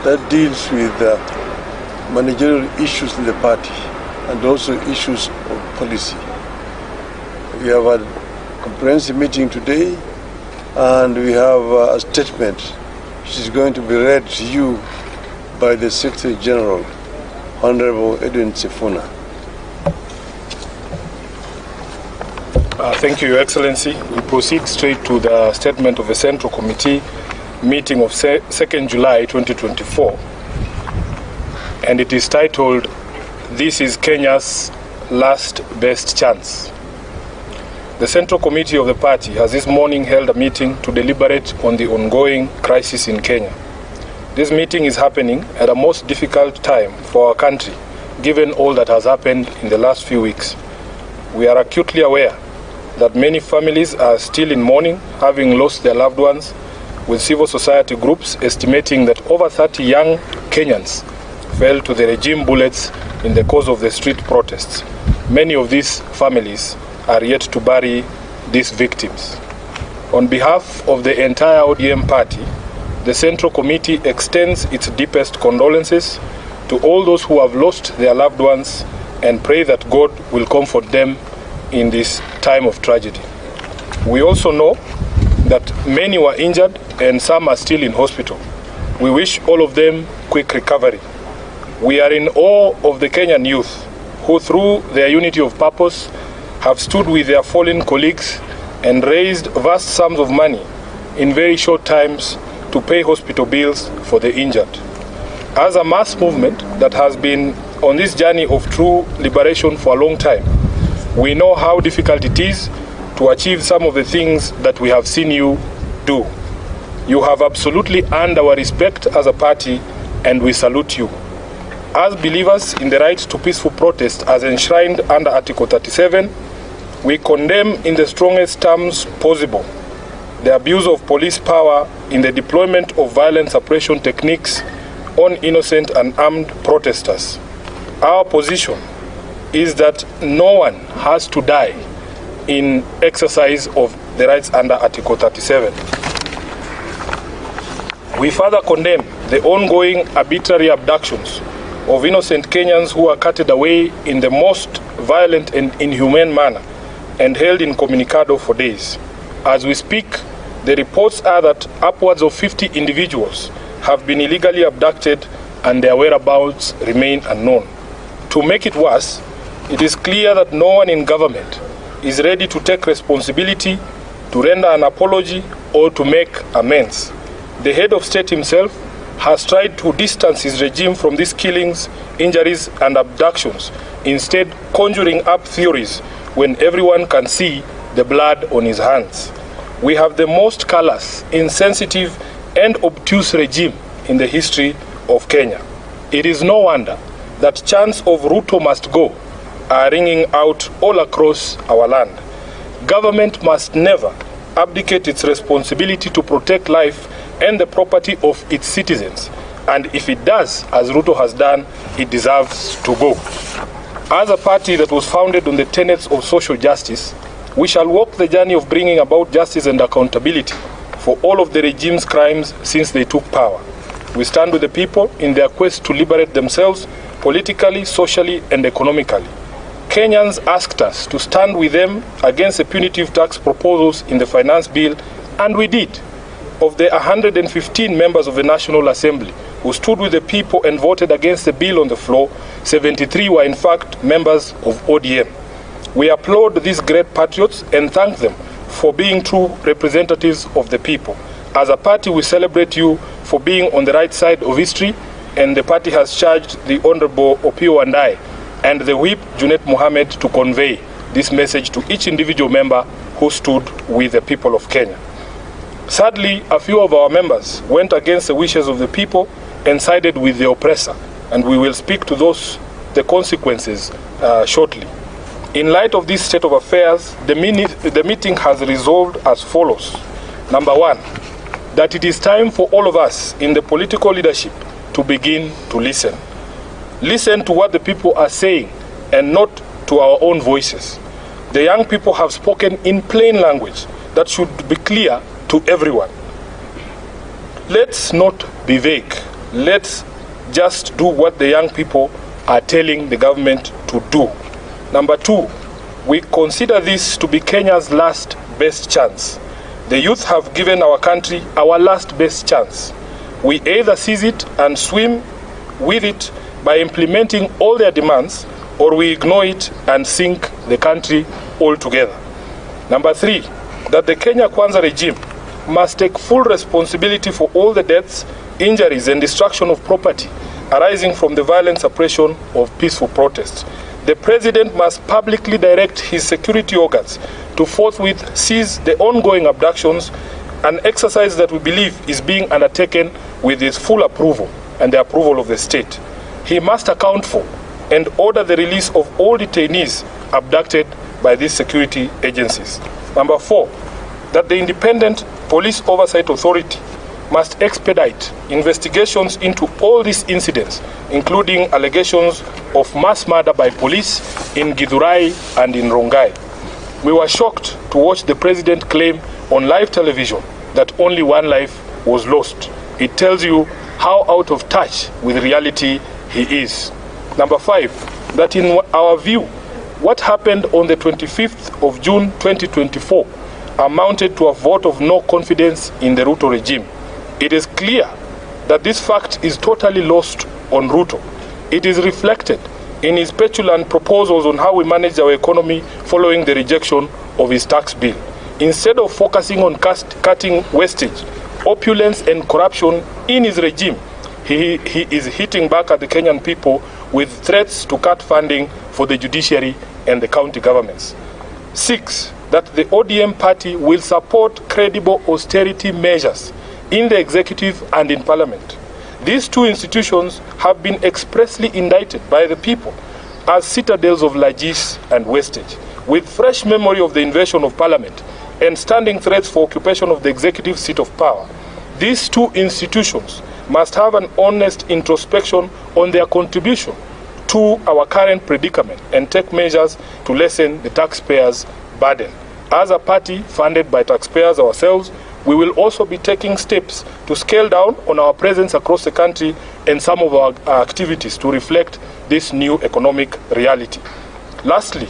that deals with managerial issues in the party and also issues of policy. We have a comprehensive meeting today, and we have a statement which is going to be read to you by the Secretary General, Honorable Edwin Sifuna. Thank you, Your Excellency. We proceed straight to the statement of the Central Committee meeting of 2nd July 2024, and it is titled, "This is Kenya's Last Best Chance." The Central Committee of the party has this morning held a meeting to deliberate on the ongoing crisis in Kenya. This meeting is happening at a most difficult time for our country, given all that has happened in the last few weeks. We are acutely aware that many families are still in mourning, having lost their loved ones, with civil society groups estimating that over 30 young Kenyans fell to the regime bullets in the course of the street protests. Many of these families are yet to bury these victims. On behalf of the entire ODM party, the Central Committee extends its deepest condolences to all those who have lost their loved ones and pray that God will comfort them in this time of tragedy. We also know that many were injured and some are still in hospital. We wish all of them quick recovery. We are in awe of the Kenyan youth who, through their unity of purpose, have stood with their fallen colleagues and raised vast sums of money in very short times to pay hospital bills for the injured. As a mass movement that has been on this journey of true liberation for a long time, we know how difficult it is to achieve some of the things that we have seen you do. You have absolutely earned our respect as a party, and we salute you. As believers in the right to peaceful protest as enshrined under Article 37, we condemn in the strongest terms possible the abuse of police power in the deployment of violent suppression techniques on innocent and armed protesters. Our position is that no one has to die in exercise of the rights under Article 37. We further condemn the ongoing arbitrary abductions of innocent Kenyans who are carted away in the most violent and inhumane manner and held incommunicado for days. As we speak, the reports are that upwards of 50 individuals have been illegally abducted and their whereabouts remain unknown. To make it worse, it is clear that no one in government is ready to take responsibility, to render an apology, or to make amends. The head of state himself has tried to distance his regime from these killings, injuries, and abductions, instead conjuring up theories when everyone can see the blood on his hands. We have the most callous, insensitive, and obtuse regime in the history of Kenya. It is no wonder that chants of Ruto must go are ringing out all across our land. Government must never abdicate its responsibility to protect life and the property of its citizens, and if it does, as Ruto has done, it deserves to go. As a party that was founded on the tenets of social justice, we shall walk the journey of bringing about justice and accountability for all of the regime's crimes since they took power. We stand with the people in their quest to liberate themselves politically, socially, and economically. Kenyans asked us to stand with them against the punitive tax proposals in the finance bill, and we did. Of the 115 members of the National Assembly who stood with the people and voted against the bill on the floor, 73 were in fact members of ODM. We applaud these great patriots and thank them for being true representatives of the people. As a party, we celebrate you for being on the right side of history, and the party has charged the Honorable Opio and I and the Whip, Junet Mohammed, to convey this message to each individual member who stood with the people of Kenya. Sadly, a few of our members went against the wishes of the people and sided with the oppressor, and we will speak to the consequences shortly. In light of this state of affairs, the meeting has resolved as follows. Number one, that it is time for all of us in the political leadership to begin to listen. Listen to what the people are saying and not to our own voices. The young people have spoken in plain language that should be clear to everyone. Let's not be vague. let's just do what the young people are telling the government to do. Number two, we consider this to be Kenya's last best chance. The youth have given our country our last best chance. We either seize it and swim with it by implementing all their demands, or we ignore it and sink the country altogether. Number three, that the Kenya Kwanza regime must take full responsibility for all the deaths, injuries, and destruction of property arising from the violent suppression of peaceful protests. The president must publicly direct his security organs to forthwith seize the ongoing abductions, an exercise that we believe is being undertaken with his full approval and the approval of the state. He must account for and order the release of all detainees abducted by these security agencies. Number four, that the Independent Police Oversight Authority must expedite investigations into all these incidents, including allegations of mass murder by police in Githurai and in Rongai. We were shocked to watch the president claim on live television that only one life was lost. It tells you how out of touch with reality he is. Number five, that in our view, what happened on the 25th of June 2024 amounted to a vote of no confidence in the Ruto regime. It is clear that this fact is totally lost on Ruto. It is reflected in his petulant proposals on how we manage our economy following the rejection of his tax bill. Instead of focusing on cutting wastage, opulence, and corruption in his regime, he is hitting back at the Kenyan people with threats to cut funding for the judiciary and the county governments. Six, that the ODM party will support credible austerity measures in the executive and in parliament. These two institutions have been expressly indicted by the people as citadels of largesse and wastage, with fresh memory of the invasion of parliament and standing threats for occupation of the executive seat of power. These two institutions must have an honest introspection on their contribution to our current predicament and take measures to lessen the taxpayers' burden. As a party funded by taxpayers ourselves, we will also be taking steps to scale down on our presence across the country and some of our activities to reflect this new economic reality. Lastly,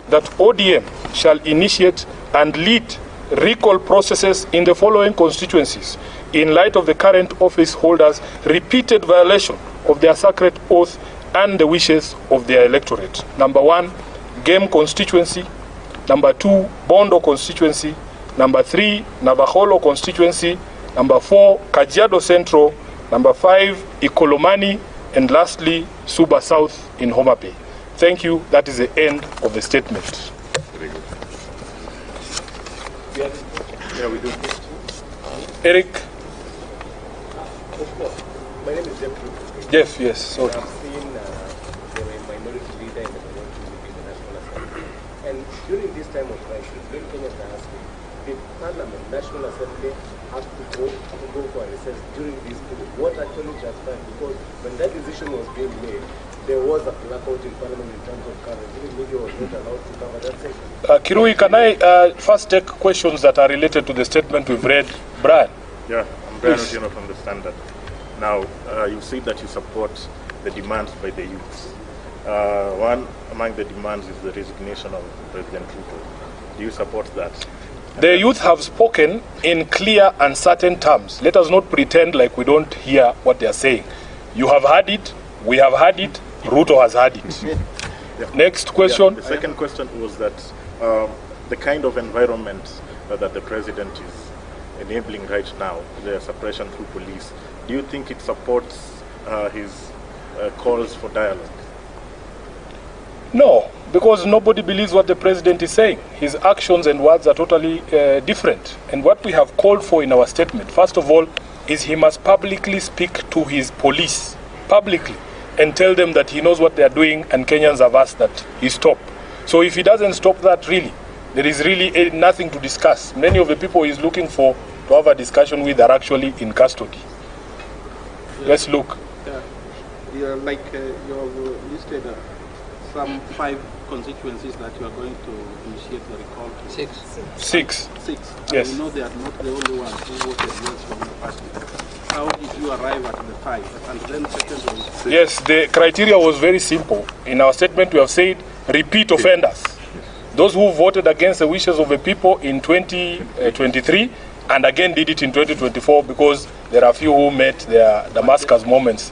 that ODM shall initiate and lead recall processes in the following constituencies in light of the current office holders' repeated violation of their sacred oath and the wishes of their electorate. Number one, Game constituency. Number two, Bondo constituency. Number three, Navaholo constituency. Number four, Kajiado Central. Number five, Ikolomani. And lastly, Suba South in Homa Bay. Thank you. That is the end of the statement. Very good. Yeah, we do. Eric. My name is Jeff. Jeff, yes. Sorry. I've seen the minority leader in the minority in the National Assembly. And during this time of crisis, when Kenyans are asking, the Parliament, National Assembly, has to go for a recess during this period. What actually transpired? Because when that decision was being made, there was a blackout in Parliament in terms of coverage. The media was not allowed to cover that section. Kirui, can I first take questions that are related to the statement we've read? Brian? Yeah, I'm Brian Otieno from the Standard. Now, you say that you support the demands by the youth. One among the demands is the resignation of President Ruto. Do you support that? The youth have spoken in clear and certain terms. Let us not pretend like we don't hear what they are saying. You have heard it, we have heard it, Ruto has heard it. Yeah. Next question. Yeah, the second question was that the kind of environment that the president is enabling right now, the suppression through police, do you think it supports his calls for dialogue? No, because nobody believes what the president is saying. His actions and words are totally different. And what we have called for in our statement, first of all, is he must publicly speak to his police, publicly, and tell them that he knows what they are doing and Kenyans have asked that he stop. So if he doesn't stop that, really, there is really nothing to discuss. Many of the people he's looking for to have a discussion with are actually in custody. Yeah. Let's look. Yeah, like you listed some 5 constituencies that you are going to initiate the recall to. Six. Six. Yes. We know they are not the only ones who voted yes from the party. how did you arrive at the 5? And then second one. Yes, the criteria was very simple. In our statement, we have said repeat offenders. Those who voted against the wishes of the people in 2023 and again did it in 2024, because there are few who met their Damascus moments.